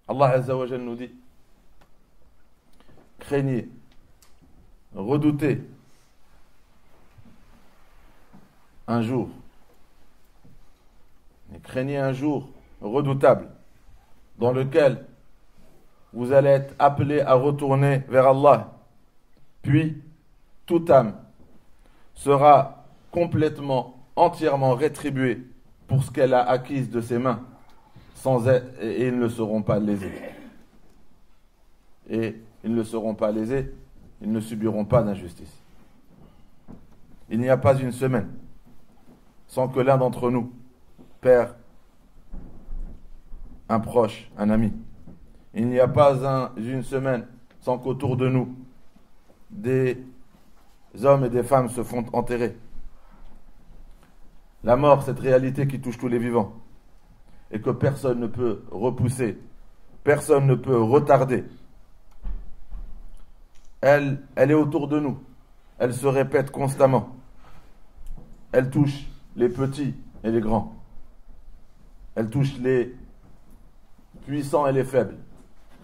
Allah Azza wa Jalla nous dit, craignez, redoutez un jour, craignez un jour redoutable dans lequel vous allez être appelés à retourner vers Allah, puis toute âme sera complètement, entièrement rétribuée pour ce qu'elle a acquis de ses mains, et ils ne seront pas lésés. Et ils ne seront pas lésés, ils ne subiront pas d'injustice. Il n'y a pas une semaine sans que l'un d'entre nous perd un proche, un ami. Il n'y a pas une semaine sans qu'autour de nous, des hommes et des femmes se font enterrer. La mort, cette réalité qui touche tous les vivants, et que personne ne peut repousser, personne ne peut retarder. Elle est autour de nous, elle se répète constamment. Elle touche les petits et les grands. Elle touche les puissants et les faibles,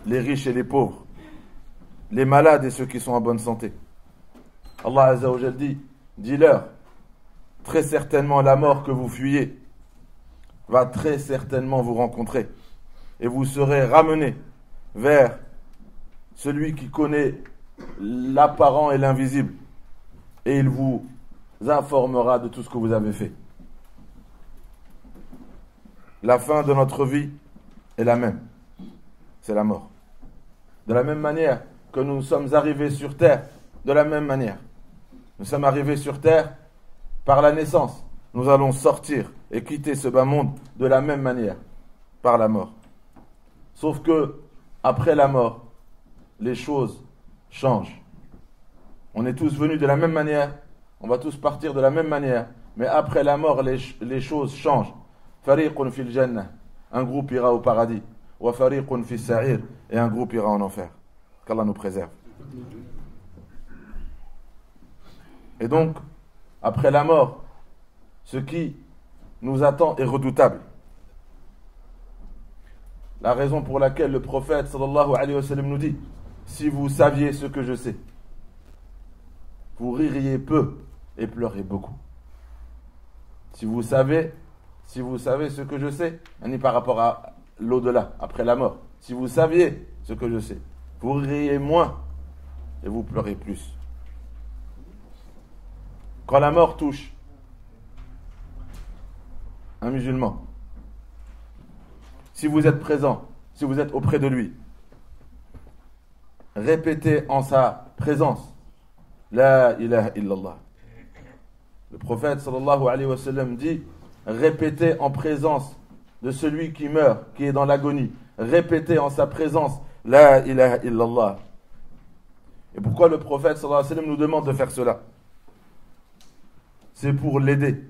les riches et les pauvres, les malades et ceux qui sont en bonne santé. Allah Azza wa Jalla dit, dis-leur, très certainement la mort que vous fuyez va très certainement vous rencontrer et vous serez ramenés vers celui qui connaît l'apparent et l'invisible et il vous informera de tout ce que vous avez fait. La fin de notre vie est la même, c'est la mort. De la même manière que nous sommes arrivés sur terre, de la même manière. Nous sommes arrivés sur terre par la naissance. Nous allons sortir et quitter ce bas monde de la même manière, par la mort. Sauf que, après la mort, les choses changent. On est tous venus de la même manière, on va tous partir de la même manière, mais après la mort, les choses changent. Fariqun fil jannah, un groupe ira au paradis. Wa fariqun fis sa'ir, et un groupe ira en enfer. Qu'Allah nous préserve. Et donc, après la mort, ce qui nous attend est redoutable. La raison pour laquelle le prophète sallallahu alayhi wa sallam nous dit, si vous saviez ce que je sais, vous ririez peu et pleurez beaucoup. Si vous savez ce que je sais, par rapport à l'au-delà, après la mort, si vous saviez ce que je sais, vous ririez moins et vous pleurez plus. Quand la mort touche un musulman, si vous êtes présent, si vous êtes auprès de lui, répétez en sa présence La ilaha illallah. Le prophète sallallahu alayhi wa sallam dit, répétez en présence de celui qui meurt, qui est dans l'agonie, répétez en sa présence La ilaha illallah. Et pourquoi le prophète sallallahu alayhi wa sallam nous demande de faire cela? C'est pour l'aider.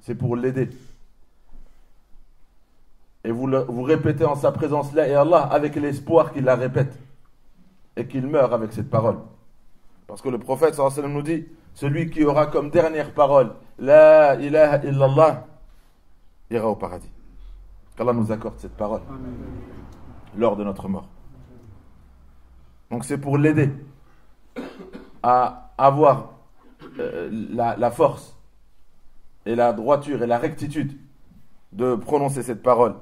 C'est pour l'aider. Et vous répétez en sa présence La ilaha illallah avec l'espoir qu'il la répète et qu'il meure avec cette parole. Parce que le prophète sallallahu alayhi wa sallam nous dit, celui qui aura comme dernière parole La ilaha illallah ira au paradis. Qu'Allah nous accorde cette parole lors de notre mort. Donc c'est pour l'aider à avoir la force et la droiture et la rectitude de prononcer cette parole.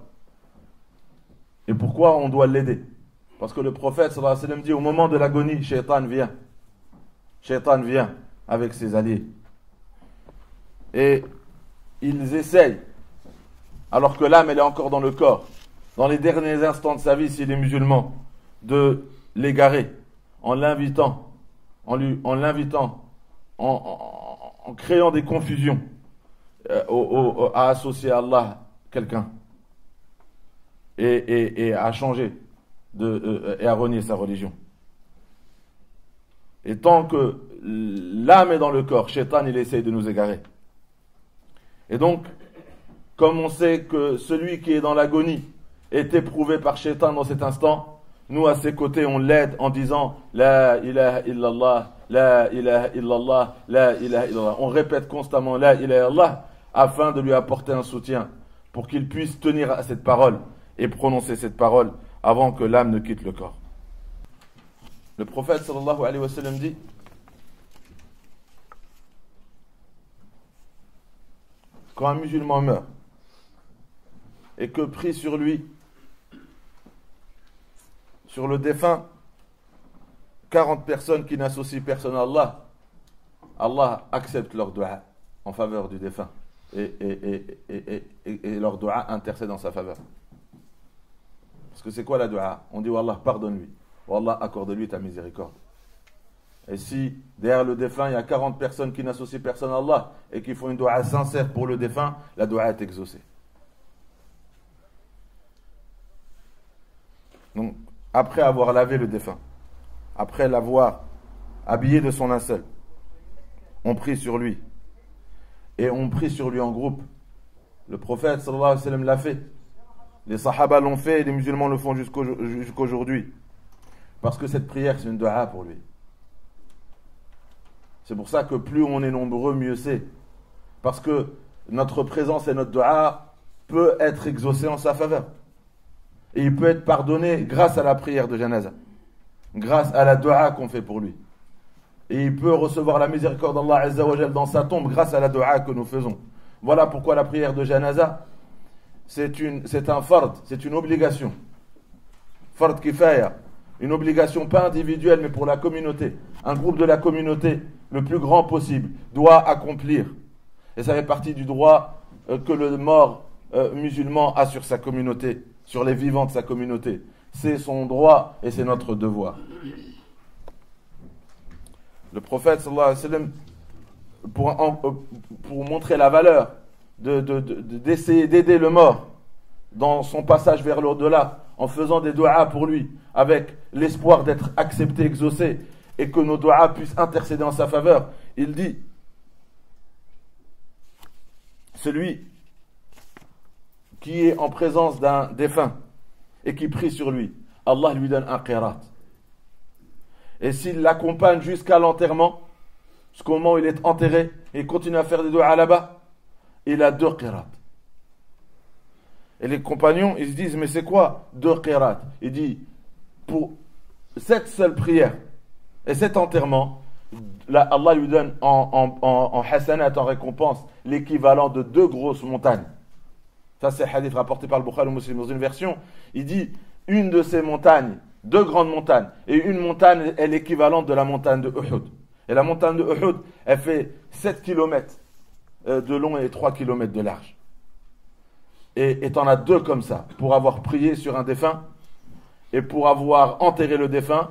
Et pourquoi on doit l'aider? Parce que le prophète sallallahu alayhi wa sallam dit, au moment de l'agonie, Shaitan vient avec ses alliés. Et ils essayent, alors que l'âme elle est encore dans le corps, dans les derniers instants de sa vie, s'il est musulman, de l'égarer, en l'invitant, en créant des confusions, à associer à Allah quelqu'un, et à changer, et à renier sa religion. Et tant que l'âme est dans le corps, Shaitan il essaye de nous égarer. Et donc, comme on sait que celui qui est dans l'agonie est éprouvé par Shaitan dans cet instant, nous à ses côtés on l'aide en disant La ilaha illallah, La ilaha illallah, La ilaha illallah. On répète constamment La ilaha illallah afin de lui apporter un soutien pour qu'il puisse tenir à cette parole et prononcer cette parole avant que l'âme ne quitte le corps. Le prophète sallallahu alayhi wa sallam dit: quand un musulman meurt et que prie sur lui, sur le défunt, 40 personnes qui n'associent personne à Allah, Allah accepte leur dua en faveur du défunt et leur dua intercède en sa faveur. Parce que c'est quoi la dua? On dit: oh Allah, pardonne-lui, oh Allah, accorde-lui ta miséricorde. Et si derrière le défunt il y a 40 personnes qui n'associent personne à Allah et qui font une dua sincère pour le défunt, la dua est exaucée. Donc, après avoir lavé le défunt, après l'avoir habillé de son linceul, on prie sur lui. Et on prie sur lui en groupe. Le prophète sallallahu alayhi wa sallam l'a fait. Les sahaba l'ont fait et les musulmans le font jusqu'aujourd'hui. Parce que cette prière, c'est une dua pour lui. C'est pour ça que plus on est nombreux, mieux c'est. Parce que notre présence et notre dua peut être exaucée en sa faveur. Et il peut être pardonné grâce à la prière de janaza. Grâce à la dua qu'on fait pour lui. Et il peut recevoir la miséricorde d'Allah Azza wa Jal dans sa tombe grâce à la dua que nous faisons. Voilà pourquoi la prière de janaza, c'est un fard, c'est une obligation. Fard kifaya. Une obligation pas individuelle mais pour la communauté. Un groupe de la communauté, le plus grand possible, doit accomplir. Et ça fait partie du droit que le mort musulman a sur sa communauté, sur les vivants de sa communauté. C'est son droit et c'est notre devoir. Le prophète sallallahu alayhi wa sallam, pour montrer la valeur d'essayer d'aider le mort dans son passage vers l'au-delà, en faisant des du'as pour lui, avec l'espoir d'être accepté, exaucé, et que nos du'as puissent intercéder en sa faveur, il dit: celui qui est en présence d'un défunt et qui prie sur lui, Allah lui donne un qirat. Et s'il l'accompagne jusqu'à l'enterrement, jusqu'au moment où il est enterré, et il continue à faire des du'as là-bas, il a 2 qirat. Et les compagnons, ils se disent: mais c'est quoi 2 qirat? Il dit: pour cette seule prière et cet enterrement, là, Allah lui donne en hasanat, en récompense, l'équivalent de 2 grosses montagnes. Ça, c'est un hadith rapporté par le Bukhari ou Muslim. Dans une version, il dit: une de ces montagnes, 2 grandes montagnes, et une montagne est l'équivalent de la montagne de Uhud. Et la montagne de Uhud, elle fait 7 km de long et 3 km de large. Et t'en as 2 comme ça, pour avoir prié sur un défunt, et pour avoir enterré le défunt.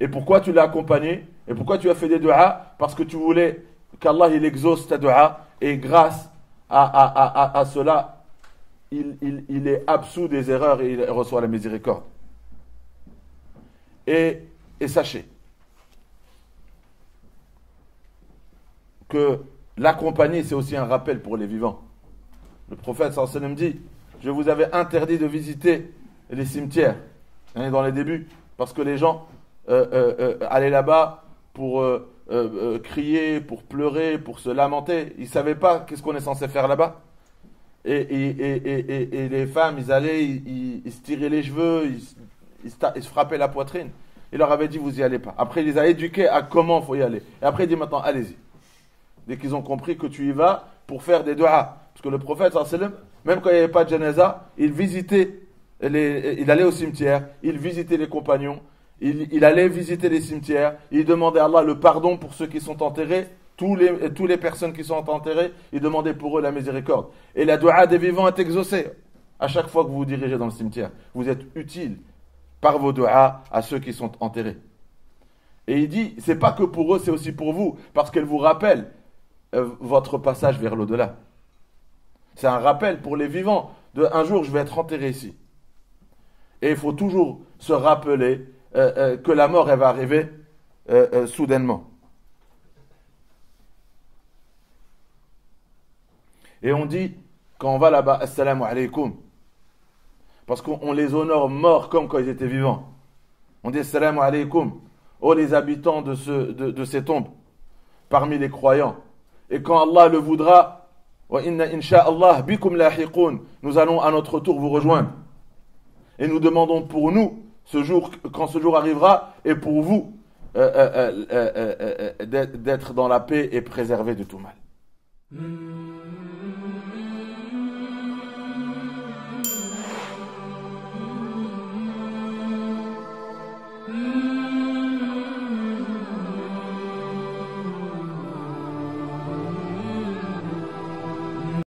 Et pourquoi tu l'as accompagné? Et pourquoi tu as fait des du'as? Parce que tu voulais qu'Allah il exauce ta du'a, et grâce à cela, il est absous des erreurs et il reçoit la miséricorde. Et sachez que l'accompagner, c'est aussi un rappel pour les vivants. Le prophète sallallahu alayhi wa sallam dit: je vous avais interdit de visiter les cimetières, dans les débuts, parce que les gens allaient là-bas pour crier, pour pleurer, pour se lamenter. Ils ne savaient pas qu'est-ce qu'on est censé faire là-bas. Et les femmes, ils allaient, ils se tiraient les cheveux, ils se frappaient la poitrine. Il leur avait dit: vous y allez pas. Après, il les a éduqués à comment il faut y aller. Et après, il dit: maintenant, allez-y. Dès qu'ils ont compris que tu y vas pour faire des du'as. Parce que le prophète, sallallahu alayhi wa sallam, même quand il n'y avait pas de janaza, il visitait, il allait au cimetière, il visitait les compagnons, il allait visiter les cimetières, il demandait à Allah le pardon pour ceux qui sont enterrés, tous les personnes qui sont enterrées, il demandait pour eux la miséricorde. Et la du'a des vivants est exaucée. À chaque fois que vous vous dirigez dans le cimetière, vous êtes utile par vos du'as à ceux qui sont enterrés. Et il dit: c'est pas que pour eux, c'est aussi pour vous, parce qu'elle vous rappelle votre passage vers l'au-delà. C'est un rappel pour les vivants de: un jour je vais être enterré ici. Et il faut toujours se rappeler que la mort elle va arriver soudainement. Et on dit, quand on va là-bas: assalamu alaykum, parce qu'on les honore morts comme quand ils étaient vivants. On dit: assalamu alaykum, oh les habitants de ces tombes, parmi les croyants. Et quand Allah le voudra, wa inna insha'Allah bikum lahiqun, nous allons à notre tour vous rejoindre. Et nous demandons pour nous, ce jour, quand ce jour arrivera, et pour vous, d'être dans la paix et préservés de tout mal.